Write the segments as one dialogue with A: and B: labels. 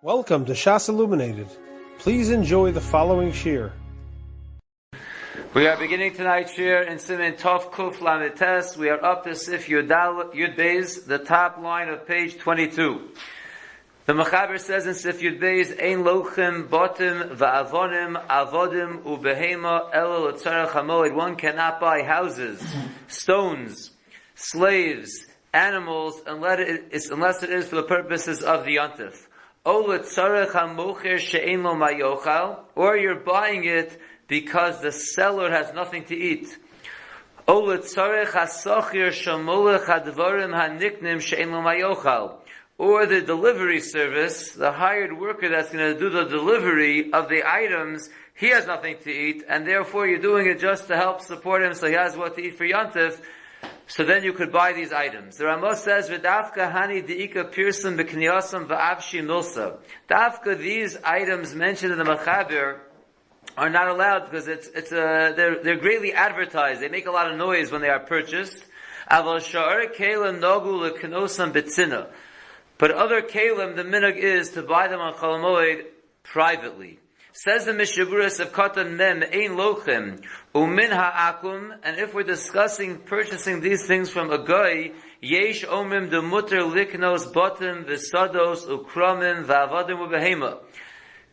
A: Welcome to Shas Illuminated. Please enjoy the following shiur.
B: We are beginning tonight's shiur in Siman Tov Kuf Lamed Tes. We are up to Sif Yud Beis, the top line of page 22. The Mechaber says in Sif Yud Beis, Ein lochim botim va'avonim avodim ubehema elo l'tzarech hamoed. One cannot buy houses, stones, slaves, animals, unless it is for the purposes of the yontif. Or you're buying it because the seller has nothing to eat. Or the delivery service, the hired worker that's going to do the delivery of the items, he has nothing to eat, and therefore you're doing it just to help support him so he has what to eat for Yontif. So then you could buy these items. The Ramah says, "V'dafka hani deika pirsum b'kniyasam v'avshi milsa." Dafka, these items mentioned in the Mechaber are not allowed because they're greatly advertised. They make a lot of noise when they are purchased. Aval sha'ar kelim nogu l'knosam b'tzina. But other kelim, the minhag is to buy them on Chol Hamoed privately. Says the Mishaburas of Katan Mem Ein Lochem Umin Ha'akum, and if we're discussing purchasing these things from a guy, Yesh Omrim de Mutter Liknos Botim V'Sados Ukramim V'Avadim U'Behema.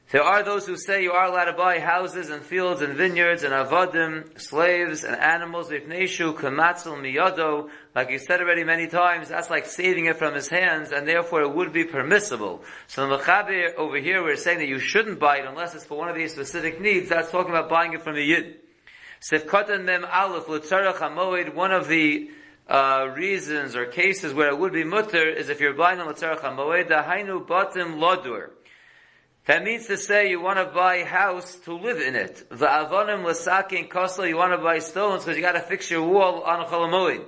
B: There are those who say you are allowed to buy houses and fields and vineyards and avadim, slaves and animals, v'ifneshu kamatzil miyado. Like you said already many times, that's like saving it from his hands, and therefore it would be permissible. So the Mechaber over here, we're saying that you shouldn't buy it unless it's for one of these specific needs. That's talking about buying it from a yid. Sefkatan mem aleph l'tzarech hamoed. One of the reasons or cases where it would be mutter is if you're buying on l'tzarech hamoed, dahainu batim lodur. That means to say you want to buy a house to live in it. Va'avonim l'sakin kosla, you want to buy stones because you got to fix your wall on a Chol Hamoed.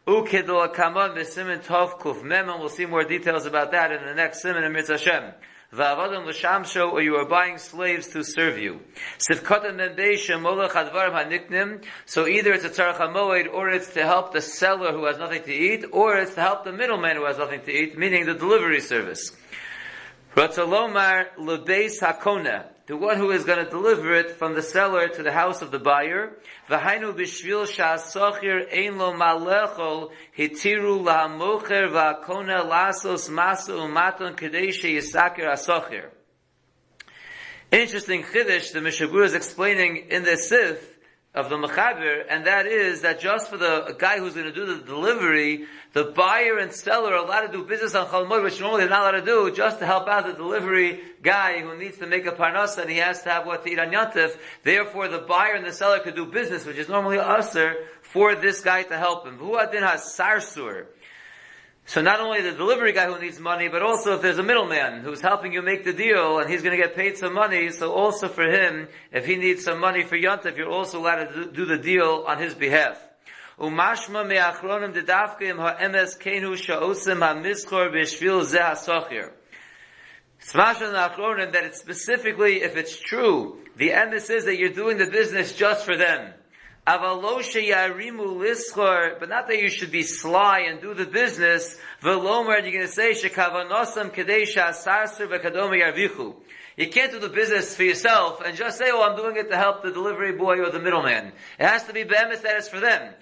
B: U'kedol akaman b'simin tov kuf mem, and we'll see more details about that in the next siman in Mirz Hashem. Va'avodim l'shamsho, or you are buying slaves to serve you. Sivkotan ben beishem molech advarim haniknim, so either it's a tzarech hamoed, or it's to help the seller who has nothing to eat, or it's to help the middleman who has nothing to eat, meaning the delivery service. Ratzalomar lebeis hakona, the one who is going to deliver it from the seller to the house of the buyer. V'hainu b'shvil sha'asochir ein lo malechol hitiru lahamocher v'hakona lasos masa umaton kedei sheyisaker asochir. Interesting chiddush the Mishabura is explaining in the Sif of the Mechaber, and that is that just for the guy who's going to do the delivery, the buyer and seller are allowed to do business on Chol Hamoed, which normally they're not allowed to do, just to help out the delivery guy who needs to make a parnasa and he has to have what to eat on Yontif. Therefore, the buyer and the seller could do business, which is normally usher, for this guy to help him. V'hu adin ha-sarsur. So not only the delivery guy who needs money, but also if there's a middleman who's helping you make the deal and he's going to get paid some money, so also for him, if he needs some money for Yontif, you're also allowed to do the deal on his behalf. Umashma me'achronim dedavkim ha'emes kenu sha'osim ha'mischor b'shvil zeh ha'sochir. Smashma me'achronim that it's specifically, if it's true, the emes is that you're doing the business just for them. Avalo sheyarimu lischor, but not that you should be sly and do the business. Velomer, you're going to say shekavanosam kadei sha'asarser v'kadoma yarvichu. You can't do the business for yourself and just say, "Oh, I'm doing it to help the delivery boy or the middleman." It has to be be'emes that it's for them.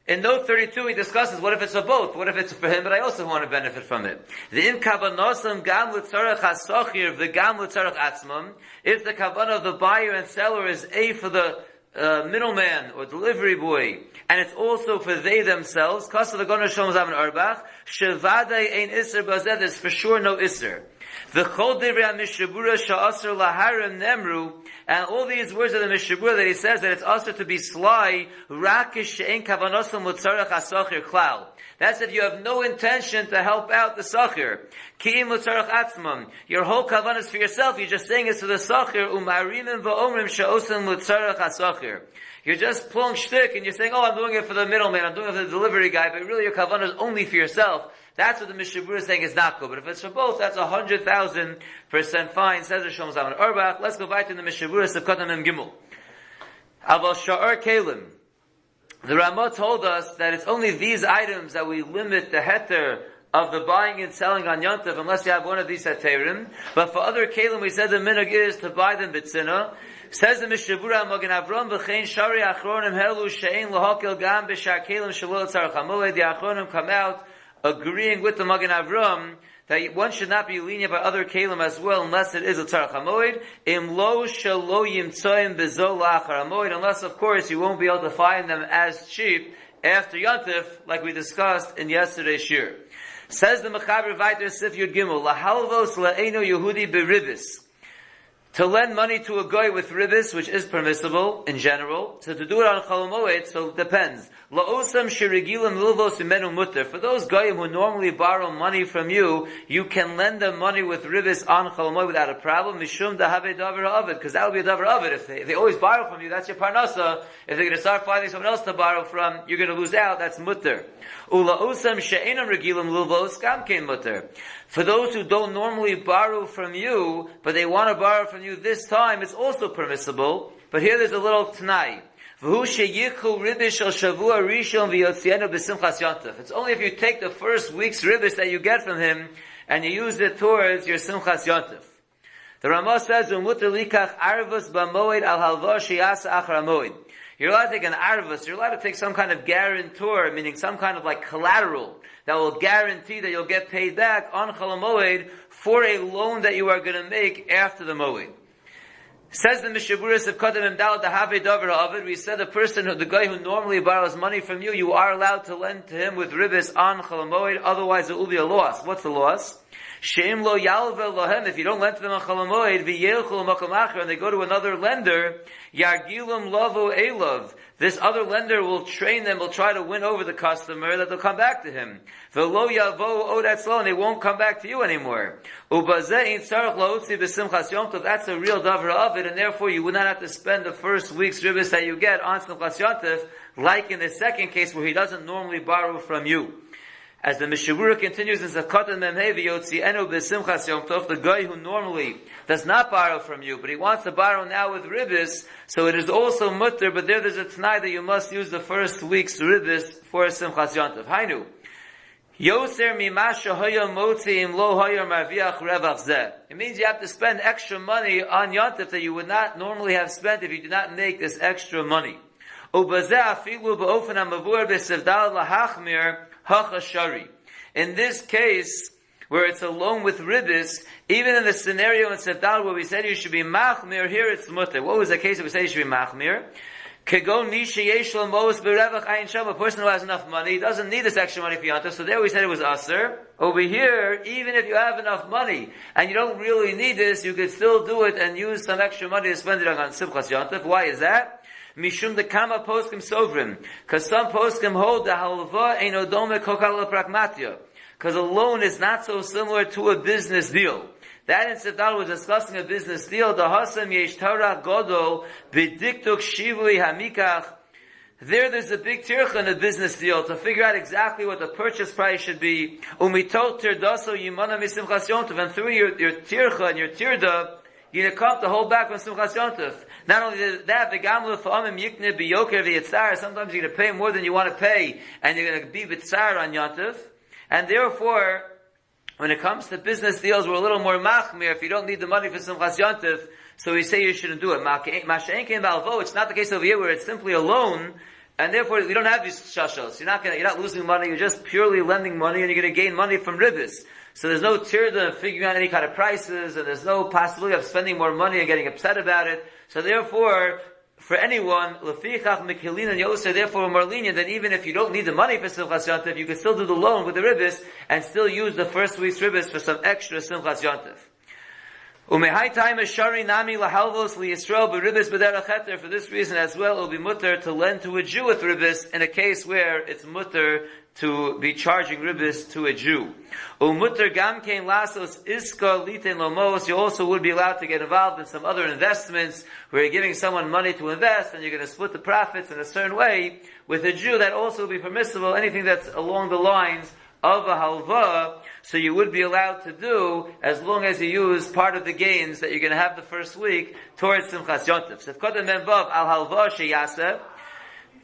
B: In note 32, he discusses what if it's for both. What if it's for him, but I also want to benefit from it. The im kavanosam gam l'tzarech hasochir v'gam l'tzarech atzmam. If the kavanah of the buyer and seller is A for the middleman or delivery boy, and it's also for they themselves. Kasa v'gona shom zamen arbach shevadei ein iser bazeh. There's for sure no iser. The chol divrei mishabura sha'aser laharim nemru, and all these words of the mishabura that he says that it's also to be sly. Rakish she'en kavanosam l'tzarech hasochir klal. That's if you have no intention to help out the sachir. Ki'im l'tzarech atzmam. Your whole kavanah is for yourself. You're just saying it to the sachir. Umarimim va'omrim sha'osam l'tzarech hasachir. You're just pulling shtick and you're saying, "Oh, I'm doing it for the middleman. I'm doing it for the delivery guy." But really, your kavanah is only for yourself. That's what the Mishabura is saying is not good. But if it's for both, that's 100,000% fine. Says the Shom Zaman Arbach. Let's go back to the Mishabura Sefkatan Mem Gimel. Aval sha'ar kelim. The Ramah told us that it's only these items that we limit the heter of the buying and selling on Yontif unless you have one of these Heterim. But for other Kalim, we said the minhag is to buy them B'tzina. Says the Mishabura Magen Avram V'chein Shari Achronim Helu She'ein L'Hokil Gam B'Shar Kalim Shalol Tzar Chamoed. The Achronim come out agreeing with the Magen Avram that one should not be lenient by other Kalim as well unless it is a Tzar Chamoed. Im Lo Shalo Yimtzoim B'Zo La'achar Hamoed. Unless, of course, you won't be able to find them as cheap after Yontif, like we discussed in yesterday's shir. Says the Mechaber Vayter Sif Yud Gimel, Lahalvos La'eno Yehudi Beribis. To lend money to a guy with ribis, which is permissible in general. So to do it on Chol Moed, so it depends. La'osam shirigilim lilvos imenu mutter. For those goyim who normally borrow money from you, you can lend them money with ribis on Chol Moed without a problem. Mishum dahave davar ha'avid, because that will be a davar ha'avid. If they always borrow from you, that's your parnasa. If they're going to start finding someone else to borrow from, you're going to lose out. That's mutter. Ula'osam she'enam regilim lilvos gamkein mutter. For those who don't normally borrow from you, but they want to borrow from you this time, it's also permissible. But here there's a little t'nai. It's only if you take the first week's ribish that you get from him, and you use it towards your simchas yontif. The Ramah says, you're allowed to take an arvus, you're allowed to take some kind of guarantor, meaning some kind of like collateral, that will guarantee that you'll get paid back on Chol Moed for a loan that you are going to make after the Moed. Says the Mishaburis of Kodem Imdal Dahave Dover Ha'avid, we said the guy who normally borrows money from you, you are allowed to lend to him with ribis on Chol Moed, otherwise it will be a loss. What's the loss? Sheim lo yalve lohem, if you don't lend to them on Chol Moed, v'yelchul makom acher, and they go to another lender, yargilum lavo elov. This other lender will train them, will try to win over the customer, that they'll come back to him. V'lo yavo odatzlo, and they won't come back to you anymore. Ubazeh in tzarech laotzi b'simchas yom tov, that's a real davar of it, and therefore you would not have to spend the first week's ribis that you get on simchas yom tov, like in the second case where he doesn't normally borrow from you. As the Mishabura continues in Zakatan Memhei V'yotzienu b'simchas yom tov, the guy who normally does not borrow from you, but he wants to borrow now with ribis, so it is also mutter, but there's a t'nai that you must use the first week's ribis for simchas yom tov. Hainu. Yoser mimasha hoya motzi im lo hoya marviach revach zeh. It means you have to spend extra money on yom tov that you would not normally have spent if you did not make this extra money. Ubazeh afilu ba'ofen ha'mavur b'sevdal lahachmir hachashari. In this case, where it's a loan with ribis, even in the scenario in Sevdal where we said you should be machmir, here it's mutter. What was the case that we said you should be machmir? Kego nisha yeshlo mos berevach ayin sham. A person who has enough money, he doesn't need this extra money for yontif. So there we said it was aser. Over here, even if you have enough money and you don't really need this, you could still do it and use some extra money to spend it on simchas yontif. Why is that? Mishum de kama poskim sovrim, because some poskim hold the halva eino dome kokal pragmatia, because a loan is not so similar to a business deal. That in Sefdal was discussing a business deal. The hasam yesh Torah godol b'diktuk shivui hamikach. There's a big tircha in a business deal to figure out exactly what the purchase price should be. Umitol tirdaso yimana misimchas yontiv, and through your tircha and your tirda, you're going to come to hold back on simchas yontiv. Not only that, the gamla fa'amim yikne biyoker v'yitzar. Sometimes you're going to pay more than you want to pay, and you're going to be b'tzar on yontif. And therefore, when it comes to business deals, we're a little more machmir. If you don't need the money for simchas yontif, so we say you shouldn't do it. Masha'en kein balvo. It's not the case over here where it's simply a loan, and therefore we don't have these shashos. You're not losing money. You're just purely lending money, and you're going to gain money from ribis. So there's no tirda of figuring out any kind of prices, and there's no possibility of spending more money and getting upset about it. So therefore, for anyone, lefichach mikilin and yoser, therefore more lenient than even if you don't need the money for simchas yontif, you can still do the loan with the ribis and still use the first week's ribis for some extra simchas yontif. Umehai time shari nami lahalvos liyisrael beribis b'derech heter. For this reason as well, it will be mutter to lend to a Jew with ribis in a case where it's mutter to be charging ribis to a Jew. Umutter gam kein lasos iska liten lomos. You also would be allowed to get involved in some other investments where you're giving someone money to invest and you're going to split the profits in a certain way. With a Jew, that also would be permissible. Anything that's along the lines of a halva, so you would be allowed to do as long as you use part of the gains that you're going to have the first week towards simchas yontif. Sefkotem menvav al halva sheyaseh.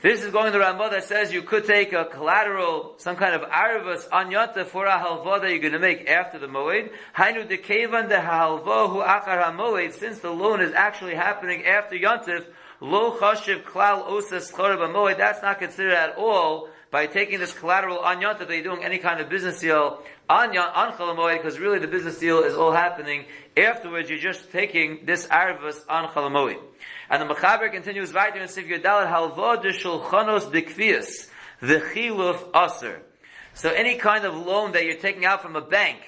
B: This is going to the Ramah that says you could take a collateral, some kind of arvus on Yontif for a halva that you're going to make after the moed. Hainu dekevan de halva hu achar hamoed, since the loan is actually happening after Yontif, lo chashiv klal osas choreb hamoed, that's not considered at all by taking this collateral on Yontif that you're doing any kind of business deal on Chol Hamoed, because really the business deal is all happening afterwards. You're just taking this arvus on Chol Hamoed. And the Mechaber continues weiter in Sif Yodalet, halva de shulchanos b'kvius, the chiluf aser. So any kind of loan that you're taking out from a bank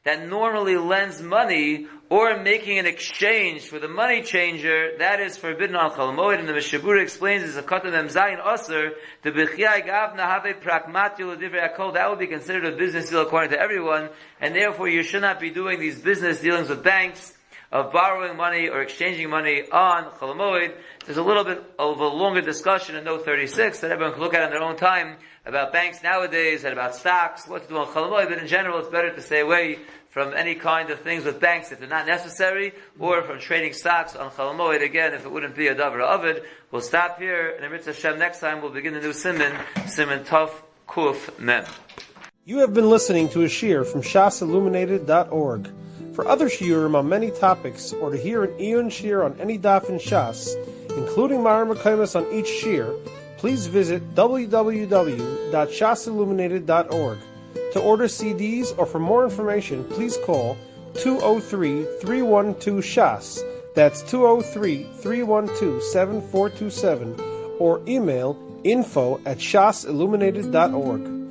B: that normally lends money, or making an exchange for the money changer, that is forbidden on Chol Hamoed. And the Mishabura explains, is a katan zayin aser, the b'chiyai gavna have pragmatio l'divrei hakol, that would be considered a business deal according to everyone, and therefore you should not be doing these business dealings with banks, of borrowing money or exchanging money on Chol Hamoed. There's a little bit of a longer discussion in Note 36 that everyone can look at in their own time about banks nowadays and about stocks, what to do on Chol Hamoed, but in general it's better to stay away from any kind of things with banks if they're not necessary, or from trading stocks on Chol Hamoed, again, if it wouldn't be a davar avid. We'll stop here, and in Mitzvah Hashem next time we'll begin the new Siman Tov Kuf Mem.
A: You have been listening to a shiur from shasilluminated.org. For other shiurim on many topics, or to hear an Iyun shiur on any daf in Shas, including Ma'ar Mekaymas on each shiur, please visit www.shasilluminated.org. To order CDs or for more information, please call 203-312-SHAS. That's 203-312-7427, or email info@shasilluminated.org.